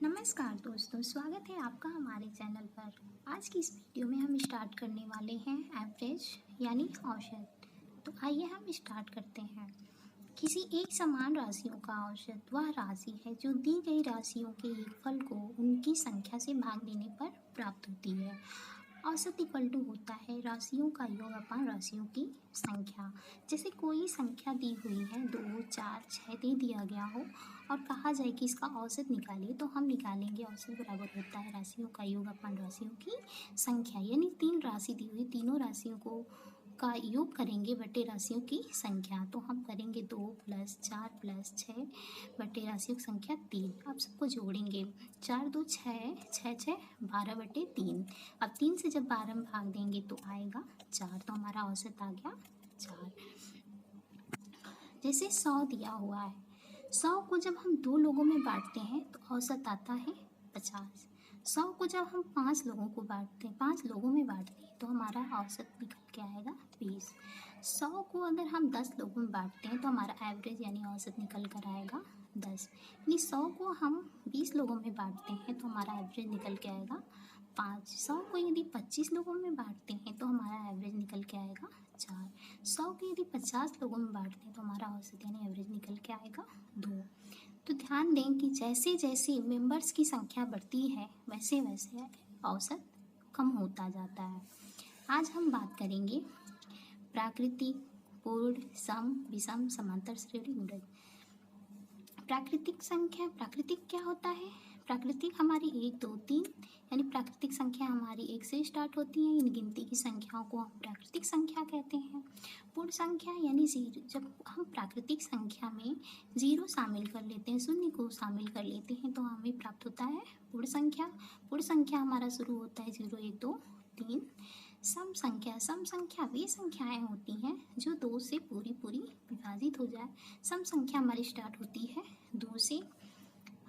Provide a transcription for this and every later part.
नमस्कार दोस्तों, स्वागत है आपका हमारे चैनल पर। आज की इस वीडियो में हम स्टार्ट करने वाले हैं एवरेज यानी औसत। तो आइए हम स्टार्ट करते हैं। किसी एक समान राशियों का औसत वह राशि है जो दी गई राशियों के एक फल को उनकी संख्या से भाग देने पर प्राप्त होती है। औसत इक्वल टू होता है राशियों का योग अपान राशियों की संख्या। जैसे कोई संख्या दी हुई है 2, 4, 6 दे दिया गया हो और कहा जाए कि इसका औसत निकालिए, तो हम निकालेंगे औसत बराबर होता है राशियों का योग अपान राशियों की संख्या। यानी 3 राशि दी हुई, तीनों राशियों को का योग करेंगे बटे राशियों की संख्या। तो हम करेंगे 2 + 4 + 6 बटे राशियों की संख्या 3। अब सबको जोड़ेंगे, 4 2 6, 6 6 12 बटे 3। अब 3 से जब 12 में भाग देंगे तो आएगा 4, तो हमारा औसत आ गया 4। जैसे 100 दिया हुआ है, 100 को जब हम 2 लोगों में बांटते हैं तो औसत आता है 50। 100 को जब हम 5 लोगों को बांटते हैं, 5 लोगों में बांटते हैं तो हमारा औसत निकल के आएगा 20। 100 को अगर हम 10 लोगों में बांटते हैं तो हमारा एवरेज यानी औसत निकल कर आएगा 10। यानी 100 को हम 20 लोगों में बांटते हैं तो हमारा एवरेज निकल के आएगा 5। 100 को यदि 25 लोगों में बांटते हैं तो हमारा एवरेज निकल के आएगा 4। 100 को यदि 50 लोगों में बांटते हैं तो हमारा औसत यानी एवरेज निकल के आएगा 2। तो ध्यान दें कि जैसे जैसे मेंबर्स की संख्या बढ़ती है वैसे वैसे औसत कम होता जाता है। आज हम बात करेंगे प्राकृतिक, पूर्ण, सम, विषम, समांतर श्रेणी, गुणज। प्राकृतिक संख्या, प्राकृतिक क्या होता है? प्राकृतिक हमारी 1 2 3 यानी प्राकृतिक संख्या हमारी 1 से स्टार्ट होती है। इन गिनती की संख्याओं को हम प्राकृतिक संख्या कहते हैं। पूर्ण संख्या यानी 0, जब हम प्राकृतिक संख्या में 0 शामिल कर लेते हैं, शून्य को शामिल कर लेते हैं तो हमें प्राप्त होता है पूर्ण संख्या। पूर्ण संख्या हमारा शुरू होता है 0 1 2 3। सम संख्या, सम संख्या वे संख्याएं होती हैं जो 2 से पूरी पूरी विभाजित हो जाए। सम संख्या हमारी स्टार्ट होती है 2 से।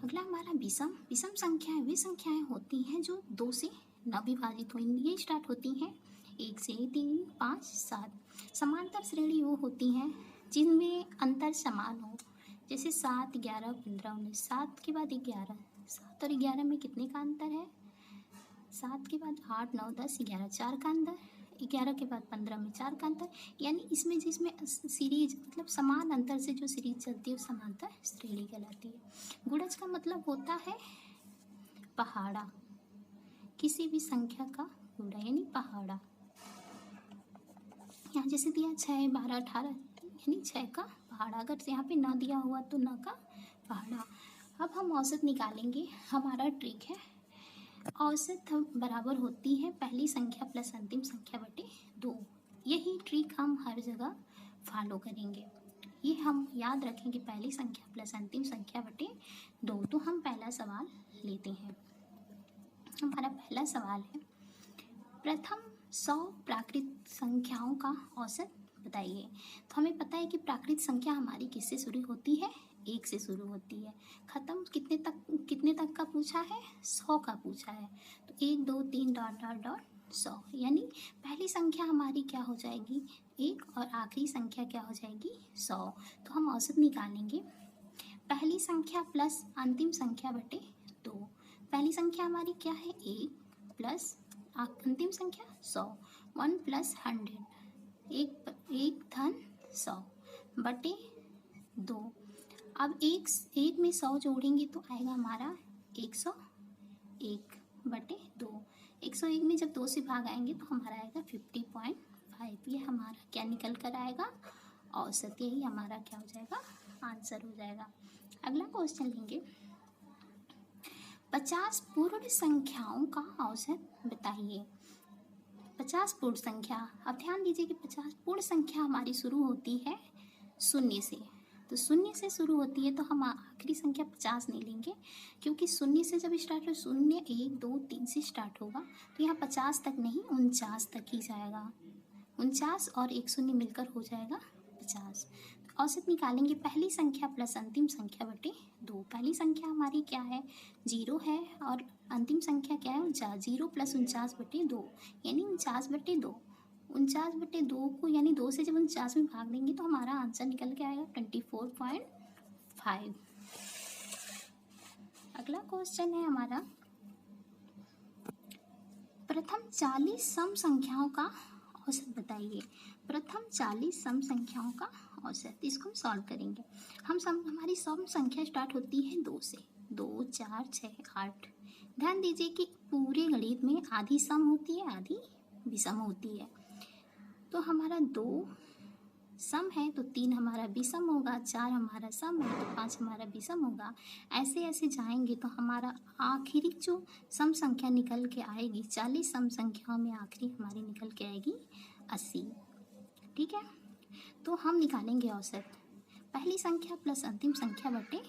अगला हमारा विषम, विषम संख्याएं वे संख्याएं होती हैं जो 2 से न विभाजित हो। ये स्टार्ट होती हैं 1 से 3 5 7। समांतर श्रेणी वो होती हैं जिनमें अंतर समान हो। जैसे 7 11 15 19, 7 के बाद 11, 7 और 11 में कितने का अंतर है? 7 के बाद 8 9 10 11, 4 का अंतर। 11 के बाद 15 में 4 का अंतर। यानी इसमें जिसमें सीरीज मतलब समान अंतर से जो सीरीज चलती है वो समांतर श्रेणी कहलाती है। गुणज का मतलब होता है पहाड़ा, किसी भी संख्या का गुणा यानी पहाड़ा। यहाँ जैसे दिया 6 12 18 यानी 6 का पहाड़ा। अगर यहाँ पे ना दिया हुआ तो न का पहाड़ा। अब हम औसत निकालेंगे। हमारा ट्रिक है, औसत बराबर होती है पहली संख्या प्लस अंतिम संख्या बटे 2। यही ट्रिक हम हर जगह फॉलो करेंगे। ये हम याद रखेंगे, पहली संख्या प्लस अंतिम संख्या बटे 2। तो हम पहला सवाल लेते हैं। हमारा पहला सवाल है, प्रथम 100 प्राकृत संख्याओं का औसत बताइए। तो हमें पता है कि प्राकृत संख्या हमारी किससे शुरू होती है? 1 से शुरू होती है। खत्म कितने तक का पूछा है? 100 का पूछा है। तो 1 2 3 डॉट डॉट डॉट 100। यानी पहली संख्या हमारी क्या हो जाएगी? 1 और आखिरी संख्या क्या हो जाएगी? 100। तो हम औसत निकालेंगे, पहली संख्या प्लस अंतिम संख्या बटे 2। पहली संख्या हमारी क्या है? 1 प्लस अंतिम संख्या 100। 1 + 100, एक धन 100 बटे 2। अब एक में 100 जोड़ेंगे तो आएगा हमारा 101 बटे 2। 101 में जब 2 से भाग आएंगे तो हमारा आएगा 50.5। ये हमारा क्या निकल कर आएगा? औसत। यही हमारा क्या हो जाएगा? आंसर हो जाएगा। अगला क्वेश्चन लेंगे, 50 पूर्ण संख्याओं का औसत बताइए। 50 पूर्ण संख्या, अब ध्यान दीजिए कि 50 पूर्ण संख्या हमारी शुरू होती है 0 से। तो 0 से शुरू होती है तो हम आखिरी संख्या 50 नहीं लेंगे, क्योंकि 0 से जब स्टार्ट हो 0 1 2 3 से स्टार्ट होगा तो यहाँ 50 तक नहीं 49 तक ही जाएगा। 49 और 1 0 मिलकर हो जाएगा 50। औसत निकालेंगे, पहली संख्या प्लस अंतिम संख्या बटे 2। पहली संख्या हमारी क्या है? 0 है और अंतिम संख्या क्या है? 49। 0 + 49 बटे 2 यानी 49 बटे 2। 49 बटे 2 को यानी 2 से जब 49 में भाग देंगे तो हमारा आंसर निकल के आएगा 24.5। अगला क्वेश्चन है हमारा, प्रथम 40 सम संख्याओं का औसत बताइए। प्रथम 40 सम संख्याओं का औसत, इसको हम सॉल्व करेंगे। हमारी सम संख्या स्टार्ट होती है 2 से, 2 4 6 8। ध्यान दीजिए कि पूरे गणित में आधी सम होती है, आधी विषम होती है। तो हमारा 2 सम है तो 3 हमारा विषम होगा, 4 हमारा सम है तो 5 हमारा विषम होगा। ऐसे ऐसे जाएंगे तो हमारा आखिरी जो सम संख्या निकल के आएगी, 40 सम संख्याओं में आखिरी हमारी निकल के आएगी 80। ठीक है, तो हम निकालेंगे औसत। पहली संख्या प्लस अंतिम संख्या बटे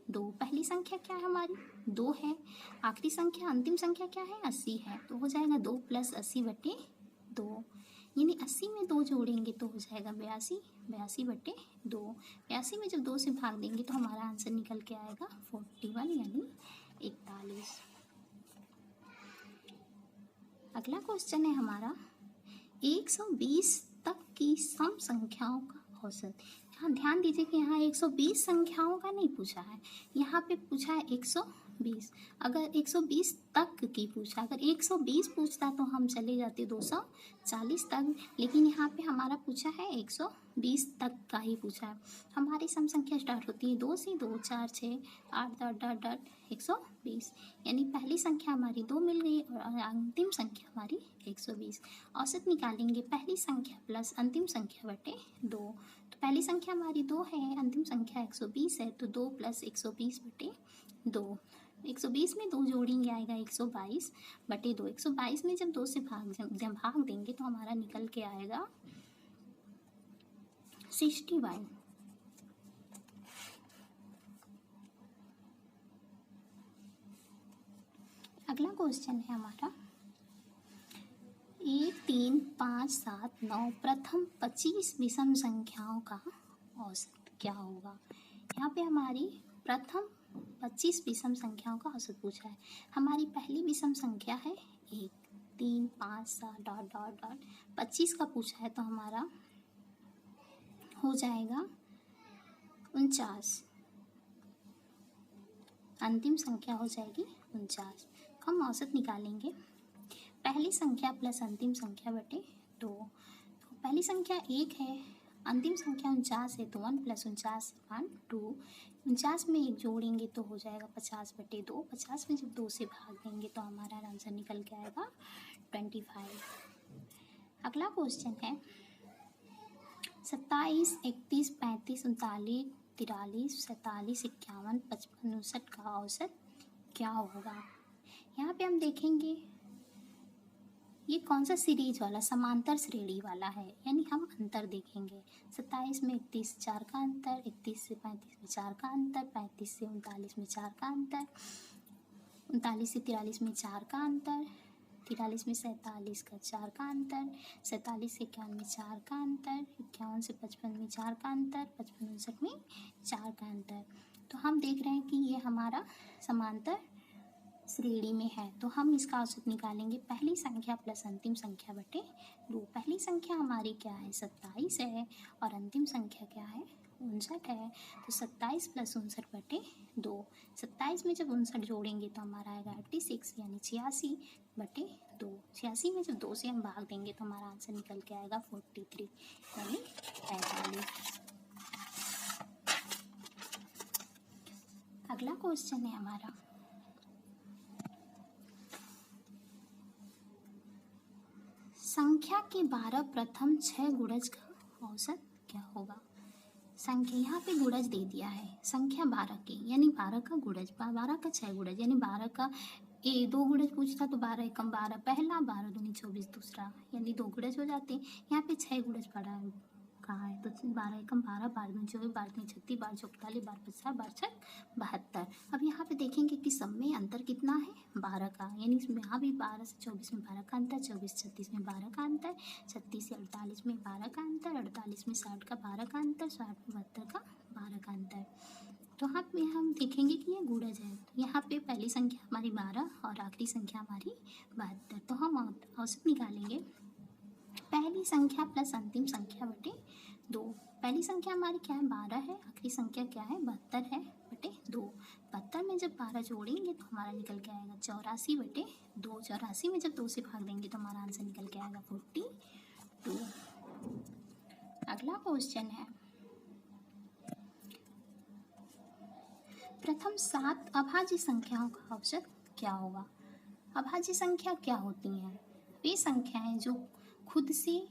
2। पहली संख्या क्या है हमारी, 2 है। आखिरी संख्या अंतिम संख्या क्या है, 80 है। तो हो जाएगा 2 + 80 बटे 2, यानी 80 में 2 जोड़ेंगे तो हो जाएगा 82, 82 बटे 2। 82 में जब 2 से भाग देंगे तो हमारा आंसर निकल के आएगा 41, यानी 41। अगला क्वेश्चन है हमारा, 120 तक की सम संख्याओं का औसत। यहाँ ध्यान दीजिए कि यहाँ 120 संख्याओं का नहीं पूछा है, यहाँ पे पूछा है 120। अगर 120 तक की पूछा, अगर 120 पूछता तो हम चले जाते 240 तक, लेकिन यहाँ पे हमारा पूछा है 120 तक का ही पूछा है। हमारी सम संख्या स्टार्ट होती है 2 से, 2 4 6 8 120, यानी पहली संख्या हमारी 2 मिल गई और अंतिम संख्या हमारी 120। औसत निकालेंगे पहली संख्या प्लस अंतिम संख्या बटे 2। तो पहली संख्या हमारी 2 है, अंतिम संख्या 120 है, तो 2 + 120 बटे 2। 120 में 2 जोड़ेंगे आएगा 122 बटे 2। 122 में जब 2 से भाग देंगे तो हमारा निकल के आएगा 61। अगला क्वेश्चन है हमारा, 1 3 5 7 9 प्रथम 25 विषम संख्याओं का औसत क्या होगा। यहाँ पे हमारी प्रथम 25 विषम संख्याओं का औसत पूछा है। हमारी पहली विषम संख्या है 1 3 5 7 डॉट डॉट डॉट 25 का पूछा है, तो हमारा हो जाएगा 49। अंतिम संख्या हो जाएगी 49। हम औसत निकालेंगे पहली संख्या प्लस अंतिम संख्या बटे 2। तो पहली संख्या 1 है, अंतिम संख्या 49 है, तो 1 + 49 1 2। 49 में 1 जोड़ेंगे तो हो जाएगा 50 बटे 2। 50 में जब 2 से भाग देंगे तो हमारा आंसर निकल के आएगा 25। अगला क्वेश्चन है, 27 31 35 39 43 47 51 55 59 का औसत क्या होगा। यहाँ पे हम देखेंगे ये कौन सा सीरीज वाला, समांतर श्रेणी वाला है, यानी हम अंतर देखेंगे। 27 में 31 4 का अंतर, 31 से 35 में 4 का अंतर, 35 से 39 में 4 का अंतर, 39 से 43 में 4 का अंतर, 43 में 47 का 4 का अंतर, 47 से 51 में 4 का अंतर, 51 से 55 में 4 का अंतर, 55 59 में 4 का अंतर। तो हम देख रहे हैं कि ये हमारा समांतर श्रेणी में है, तो हम इसका औसत निकालेंगे पहली संख्या प्लस अंतिम संख्या बटे 2। पहली संख्या हमारी क्या है, 27 है, और अंतिम संख्या क्या है, 59 है। तो 27 + 59 बटे 2। 27 में जब 59 जोड़ेंगे तो हमारा आएगा 86, यानी 86 बटे 2। 86 में जब 2 से हम भाग देंगे तो हमारा आंसर निकल के आएगा 43, यानी 45। अगला क्वेश्चन है हमारा, संख्या के 12 प्रथम 6 गुणज का औसत क्या होगा। संख्या यहाँ पे गुणज दे दिया है, संख्या 12 की, यानी 12 का गुणज, 12 का 6 गुणज, यानी 12 का 2 गुणज पूछता तो 12 एकम 12 पहला, 12 दूनी 24 दूसरा, यानी 2 गुणज हो जाते हैं। यहाँ पे 6 गुणज पड़ा है, कहाँ है, तो 12 एकम 12, 12 दूनी 24, 12 दूनी 36, 12 चौक 41, 12 पचास, 12 छक 72। अब यहाँ पे देखेंगे कि सब में अंतर कितना है, 12 का, यानी इसमें यहाँ भी 12 से 24 में 12 का अंतर, 24 36 में 12 का अंतर, 36 से 48 में 12 का अंतर, 48 में 60 का 12 का अंतर, 60 में 72 का 12 का अंतर। तो यहाँ पे हम देखेंगे कि ये गुणज है, तो यहाँ पे पहली संख्या हमारी 12 और आखिरी संख्या हमारी 72। तो हम औसत निकालेंगे पहली संख्या प्लस अंतिम संख्या बटे 2। पहली संख्या हमारी क्या है 12 है, आखिरी संख्या क्या है 72 है बटे 2। 72 में जब 12 जोड़ेंगे तो हमारा निकल के आएगा 84 बटे 2। 84 में जब 2 से भाग देंगे तो हमारा आंसर निकल के आएगा 42। अगला क्वेश्चन है, प्रथम 7 अभाज्य संख्याओं का औसत क्या होगा। अभाज्य संख्या क्या होती हैं? वे संख्याएं जो खुद से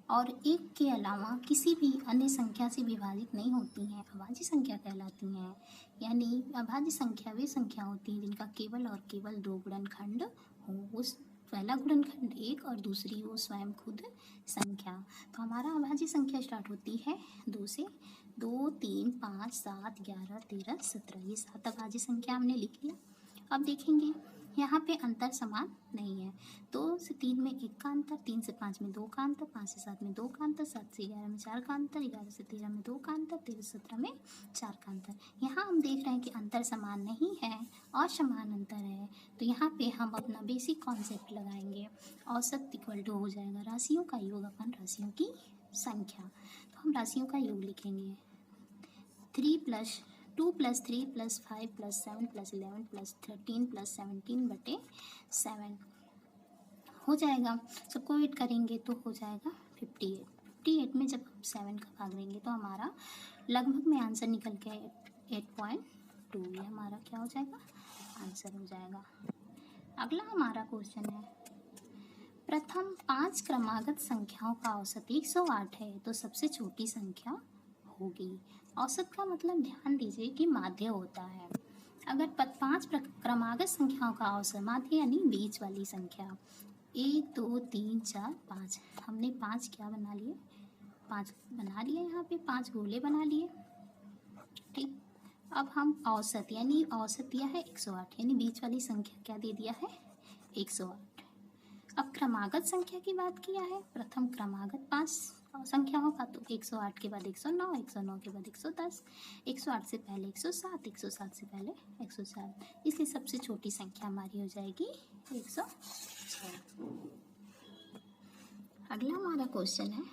और एक के अलावा किसी भी अन्य संख्या से विभाजित नहीं होती हैं, अभाज्य संख्या कहलाती हैं। यानी अभाज्य संख्या वे संख्या होती हैं जिनका केवल और केवल 2 गुणनखंड हो, उस पहला गुणनखंड 1 और दूसरी वो स्वयं खुद संख्या। तो हमारा अभाज्य संख्या स्टार्ट होती है 2 से। 2, 3, 5, 7, 11, 13, 17, ये 7 अभाज्य संख्या हमने लिख लिया। अब देखेंगे यहाँ पे अंतर समान नहीं है। 2 से 3 में 1 का अंतर, 3 से 5 में 2 का अंतर, 5 से 7 में 2 का अंतर, 7 से 11 में 4 का अंतर, 11 से 13 में 2 का अंतर, 13 से 17 में 4 का अंतर। यहाँ हम देख रहे हैं कि अंतर समान नहीं है और समान अंतर है, तो यहाँ पे हम अपना बेसिक कॉन्सेप्ट लगाएंगे। औसत इक्वल टू हो जाएगा राशियों का योग अपन राशियों की संख्या। तो हम राशियों का योग लिखेंगे 3 + 2 + 3 + 5 + 7 + 11 + 13 + 17 बटे 7 हो जाएगा। सबको ऐड करेंगे तो हो जाएगा 58। 58 में जब हम 7 का भाग देंगे तो हमारा लगभग में आंसर निकल के 8.2, ये हमारा क्या हो जाएगा आंसर हो जाएगा। अगला हमारा क्वेश्चन है, प्रथम 5 क्रमागत संख्याओं का औसत 108 है तो सबसे छोटी संख्या होगी। औसत का मतलब ध्यान दीजिए कि माध्य होता है। अगर 5 क्रमागत संख्याओं का औसत, माध्य यानी बीच वाली संख्या, 1, 2, 3, 4, 5, हमने 5 क्या बना लिए 5 बना लिए, यहाँ पे 5 गोले बना लिए। ठीक, अब हम औसत यानी औसत दिया है 108, यानी बीच वाली संख्या क्या दे दिया है 108। अब क्रमागत संख्या की बात किया है, प्रथम क्रमागत 5 संख्याओं का, तो 108 के बाद 109, 109 के बाद 110, 108 से पहले 107, 107 से पहले 107, इसलिए सबसे छोटी संख्या हमारी हो जाएगी 106। अगला हमारा क्वेश्चन है,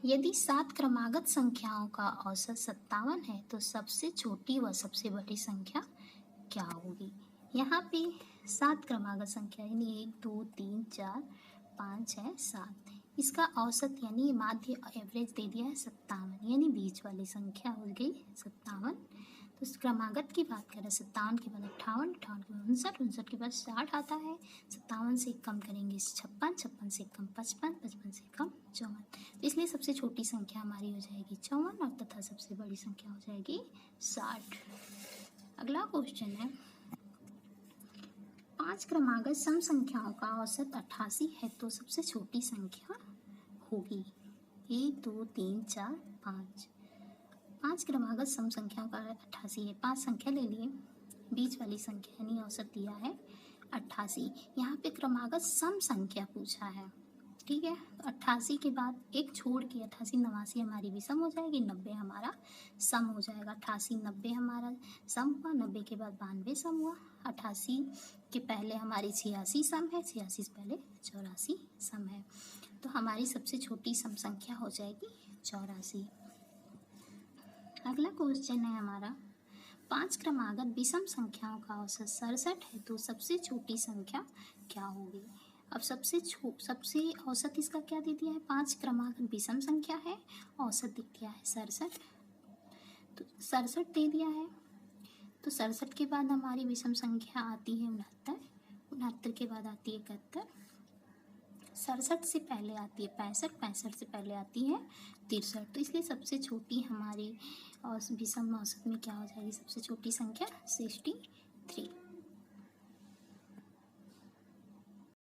यदि 7 क्रमागत संख्याओं का औसत 57 है तो सबसे छोटी व सबसे बड़ी संख्या क्या होगी। यहाँ पे 7 क्रमागत संख्या यानी 1, 2, 3, 4, 5, 6, 7, इसका औसत यानी माध्य एवरेज दे दिया है 57, यानी बीच वाली संख्या हो गई 57। तो क्रमागत की बात करें 57 के बाद 58, 58 के बाद 59, 59 के बाद 60 आता है। 57 से कम करेंगे 56, 56 से कम 55, 55 से कम 54, तो इसलिए सबसे छोटी संख्या हमारी हो जाएगी 54 और तथा सबसे बड़ी संख्या हो जाएगी 60। अगला क्वेश्चन है, 5 क्रमागत सम संख्याओं का औसत 88 है तो सबसे छोटी संख्या होगी। 1, 2, 3, 4, 5, 5 क्रमागत सम संख्याओं का 88 है। 5 संख्या ले लिए, बीच वाली संख्या यानी औसत दिया है 88। यहाँ पे क्रमागत सम संख्या पूछा है, ठीक है। तो 88 के बाद एक छोड़ के 88, 89 हमारी भी सम हो जाएगी, 90 हमारा सम हो जाएगा। 88, 90 हमारा सम हुआ, 90 के बाद 92 सम हुआ, 88 के पहले हमारी 86 सम है, 86 से पहले 84 सम है, तो हमारी सबसे छोटी सम संख्या हो जाएगी 84। अगला क्वेश्चन है हमारा, 5 क्रमागत विषम संख्याओं का औसत 67 है तो सबसे छोटी संख्या क्या होगी। अब सबसे औसत इसका क्या दे दिया है, 5 क्रमागत विषम संख्या है, औसत दे दिया है 67, तो 67 दे दिया है। तो 67 के बाद हमारी विषम संख्या आती है 69, 69 के बाद आती है 71, 67 से पहले आती है 65, 65 से पहले आती है 63, तो इसलिए सबसे छोटी हमारी और विषम औसत में क्या हो जाएगी, सबसे छोटी संख्या 63।